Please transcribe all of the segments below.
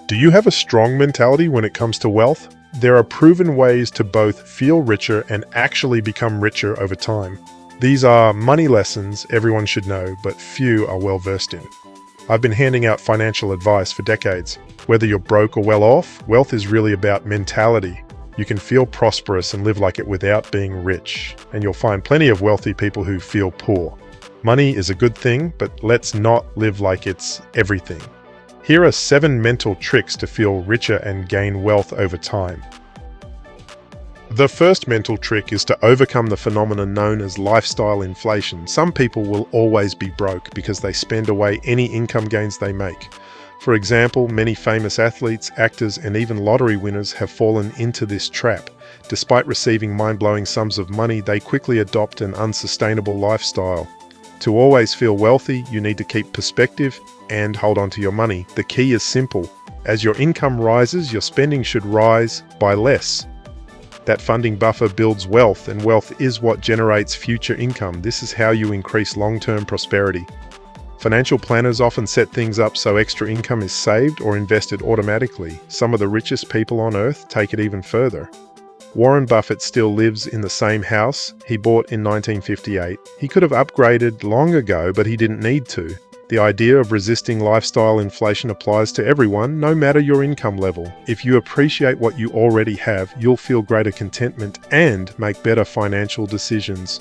Do you have a strong mentality when it comes to wealth? There are proven ways to both feel richer and actually become richer over time. These are money lessons everyone should know, but few are well versed in. I've been handing out financial advice for decades. Whether you're broke or well off, wealth is really about mentality. You can feel prosperous and live like it without being rich, and you'll find plenty of wealthy people who feel poor. Money is a good thing, but let's not live like it's everything. Here are 7 mental tricks to feel richer and gain wealth over time. The first mental trick is to overcome the phenomenon known as lifestyle inflation. Some people will always be broke because they spend away any income gains they make. For example, many famous athletes, actors, and even lottery winners have fallen into this trap. Despite receiving mind-blowing sums of money, they quickly adopt an unsustainable lifestyle. To always feel wealthy, you need to keep perspective and hold on to your money. The key is simple. As your income rises, your spending should rise by less. That funding buffer builds wealth, and wealth is what generates future income. This is how you increase long-term prosperity. Financial planners often set things up so extra income is saved or invested automatically. Some of the richest people on earth take it even further. Warren Buffett still lives in the same house he bought in 1958. He could have upgraded long ago, but he didn't need to. The idea of resisting lifestyle inflation applies to everyone, no matter your income level. If you appreciate what you already have, you'll feel greater contentment and make better financial decisions.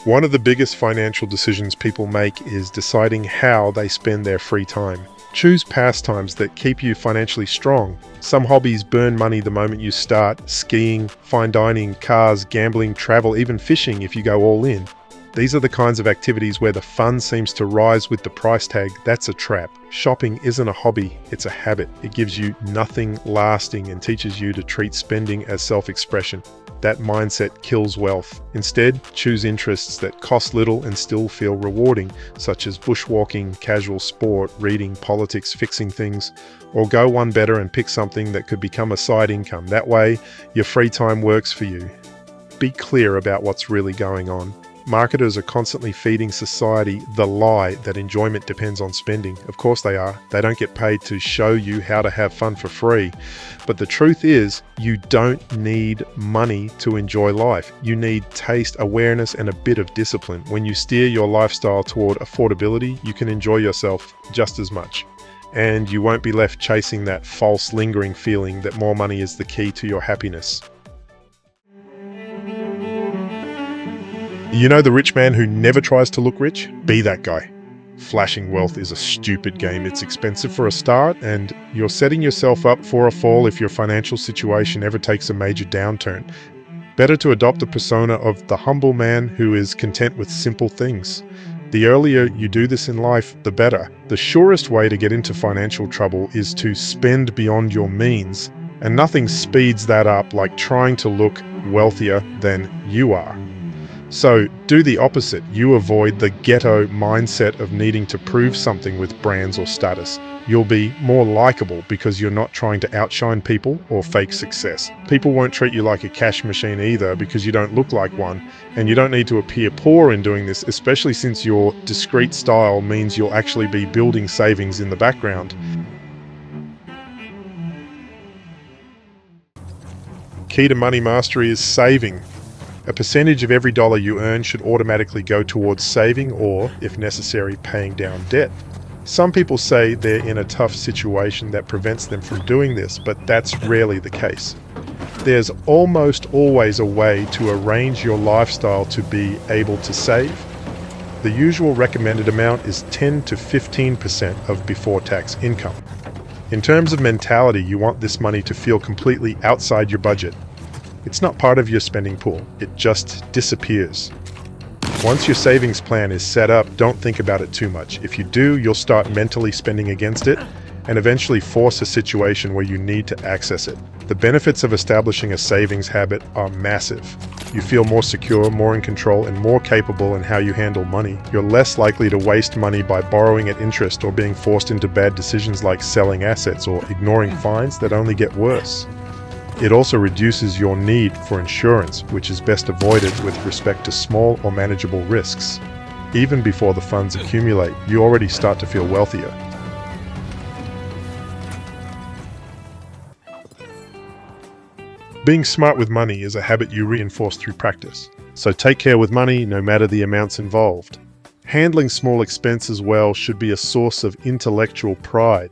One of the biggest financial decisions people make is deciding how they spend their free time. Choose pastimes that keep you financially strong. Some hobbies burn money the moment you start: skiing, fine dining, cars, gambling, travel, even fishing if you go all in. These are the kinds of activities where the fun seems to rise with the price tag. That's a trap. Shopping isn't a hobby, it's a habit. It gives you nothing lasting and teaches you to treat spending as self-expression. That mindset kills wealth. Instead, choose interests that cost little and still feel rewarding, such as bushwalking, casual sport, reading, politics, fixing things. Or go one better and pick something that could become a side income. That way, your free time works for you. Be clear about what's really going on. Marketers are constantly feeding society the lie that enjoyment depends on spending. Of course they are. They don't get paid to show you how to have fun for free. But the truth is, you don't need money to enjoy life. You need taste, awareness, and a bit of discipline. When you steer your lifestyle toward affordability, you can enjoy yourself just as much. And you won't be left chasing that false, lingering feeling that more money is the key to your happiness. You know the rich man who never tries to look rich? Be that guy. Flashing wealth is a stupid game. It's expensive for a start, and you're setting yourself up for a fall if your financial situation ever takes a major downturn. Better to adopt the persona of the humble man who is content with simple things. The earlier you do this in life, the better. The surest way to get into financial trouble is to spend beyond your means, and nothing speeds that up like trying to look wealthier than you are. So do the opposite. You avoid the ghetto mindset of needing to prove something with brands or status. You'll be more likable because you're not trying to outshine people or fake success. People won't treat you like a cash machine either because you don't look like one, and you don't need to appear poor in doing this, especially since your discreet style means you'll actually be building savings in the background. Key to money mastery is saving. A percentage of every dollar you earn should automatically go towards saving or, if necessary, paying down debt. Some people say they're in a tough situation that prevents them from doing this, but that's rarely the case. There's almost always a way to arrange your lifestyle to be able to save. The usual recommended amount is 10 to 15% of before-tax income. In terms of mentality, you want this money to feel completely outside your budget. It's not part of your spending pool, it just disappears. Once your savings plan is set up, don't think about it too much. If you do, you'll start mentally spending against it and eventually force a situation where you need to access it. The benefits of establishing a savings habit are massive. You feel more secure, more in control, and more capable in how you handle money. You're less likely to waste money by borrowing at interest or being forced into bad decisions like selling assets or ignoring fines that only get worse. It also reduces your need for insurance, which is best avoided with respect to small or manageable risks. Even before the funds accumulate, you already start to feel wealthier. Being smart with money is a habit you reinforce through practice. So take care with money, no matter the amounts involved. Handling small expenses well should be a source of intellectual pride.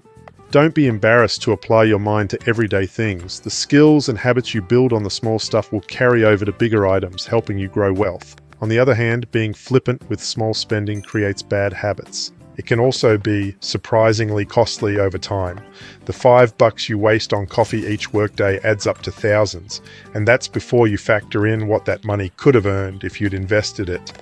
Don't be embarrassed to apply your mind to everyday things. The skills and habits you build on the small stuff will carry over to bigger items, helping you grow wealth. On the other hand, being flippant with small spending creates bad habits. It can also be surprisingly costly over time. The $5 you waste on coffee each workday adds up to thousands, and that's before you factor in what that money could have earned if you'd invested it.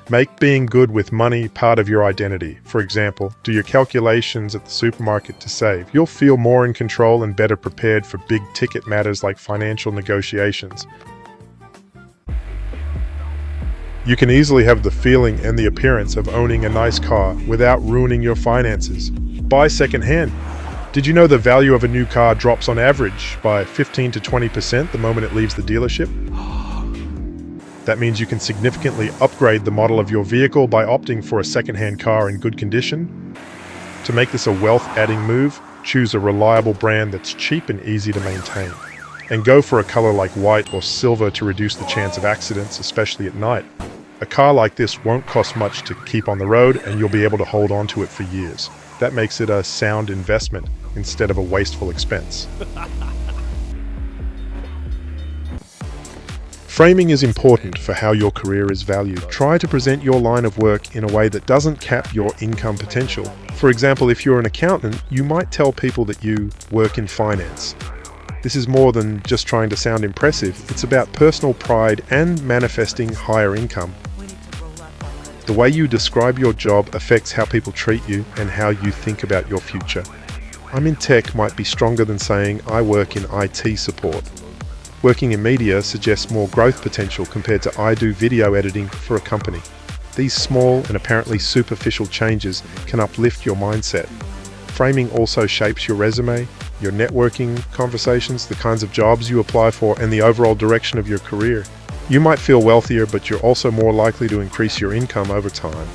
Make being good with money part of your identity. For example, do your calculations at the supermarket to save. You'll feel more in control and better prepared for big ticket matters like financial negotiations. You can easily have the feeling and the appearance of owning a nice car without ruining your finances. Buy secondhand. Did you know the value of a new car drops on average by 15 to 20% the moment it leaves the dealership? That means you can significantly upgrade the model of your vehicle by opting for a secondhand car in good condition. To make this a wealth-adding move, choose a reliable brand that's cheap and easy to maintain. And go for a color like white or silver to reduce the chance of accidents, especially at night. A car like this won't cost much to keep on the road, and you'll be able to hold on to it for years. That makes it a sound investment instead of a wasteful expense. Framing is important for how your career is valued. Try to present your line of work in a way that doesn't cap your income potential. For example, if you're an accountant, you might tell people that you work in finance. This is more than just trying to sound impressive. It's about personal pride and manifesting higher income. The way you describe your job affects how people treat you and how you think about your future. I'm in tech might be stronger than saying I work in IT support. Working in media suggests more growth potential compared to I do video editing for a company. These small and apparently superficial changes can uplift your mindset. Framing also shapes your resume, your networking conversations, the kinds of jobs you apply for, and the overall direction of your career. You might feel wealthier, but you're also more likely to increase your income over time.